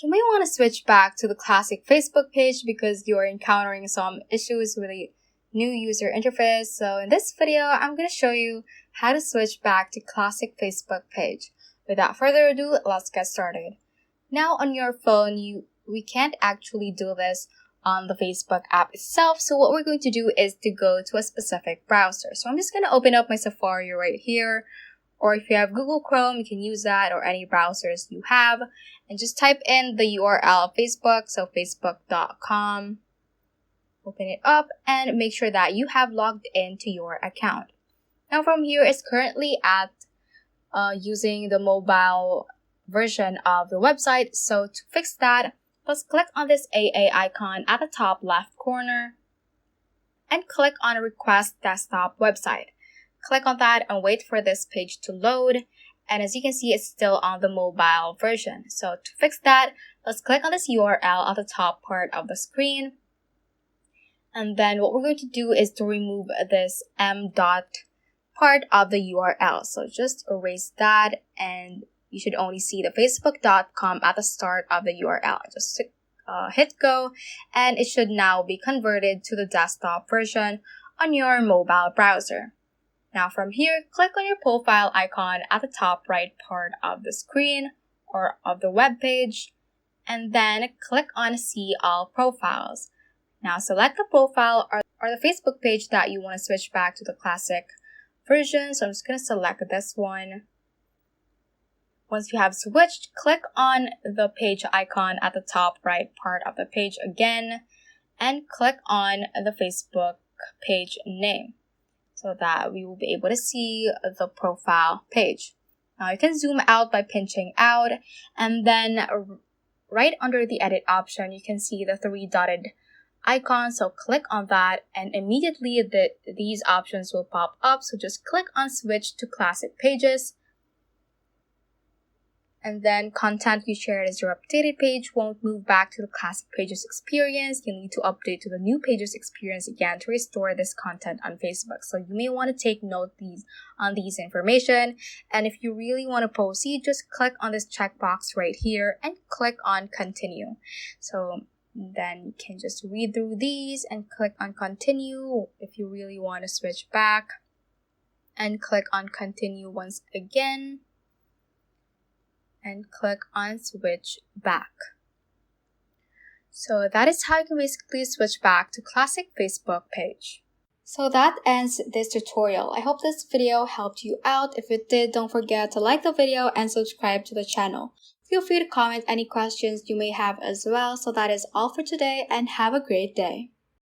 you may want to switch back to the classic Facebook page because you're encountering some issues with the new user interface. So in this video, I'm going to show you how to switch back to classic Facebook page. Without further ado, let's get started. Now on your phone, we can't actually do this on the Facebook app itself. So what we're going to do is to go to a specific browser. So I'm just going to open up my Safari right here. Or if you have Google Chrome, you can use that, or any browsers you have. And just type in the URL of Facebook, so facebook.com. Open it up and make sure that you have logged into your account. Now from here, it's currently at using the mobile version of the website. So to fix that, let's click on this AA icon at the top left corner and click on Request Desktop Website. Click on that and wait for this page to load. And as you can see, it's still on the mobile version. So to fix that, let's click on this URL at the top part of the screen. And then what we're going to do is to remove this M dot part of the URL. So just erase that and you should only see the facebook.com at the start of the URL. Just hit go and it should now be converted to the desktop version on your mobile browser. Now from here, click on your profile icon at the top right part of the screen or of the web page, and then click on See All Profiles. Now select the profile or the Facebook page that you want to switch back to the classic version. So I'm just going to select this one. Once you have switched, click on the page icon at the top right part of the page again, and click on the Facebook page name, so that we will be able to see the profile page. Now you can zoom out by pinching out, and then right under the edit option, you can see the three dotted icon. So click on that and immediately these options will pop up. So just click on switch to classic pages. And then content you shared as your updated page won't move back to the classic pages experience. You'll need to update to the new pages experience again to restore this content on Facebook. So you may want to take note on these information. And if you really want to proceed, just click on this checkbox right here and click on continue. So then you can just read through these and click on continue if you really want to switch back, and click on continue once again. And click on switch back. So that is how you can basically switch back to classic Facebook page. So that ends this tutorial. I hope this video helped you out. If it did, don't forget to like the video and subscribe to the channel. Feel free to comment any questions you may have as well. So that is all for today and have a great day.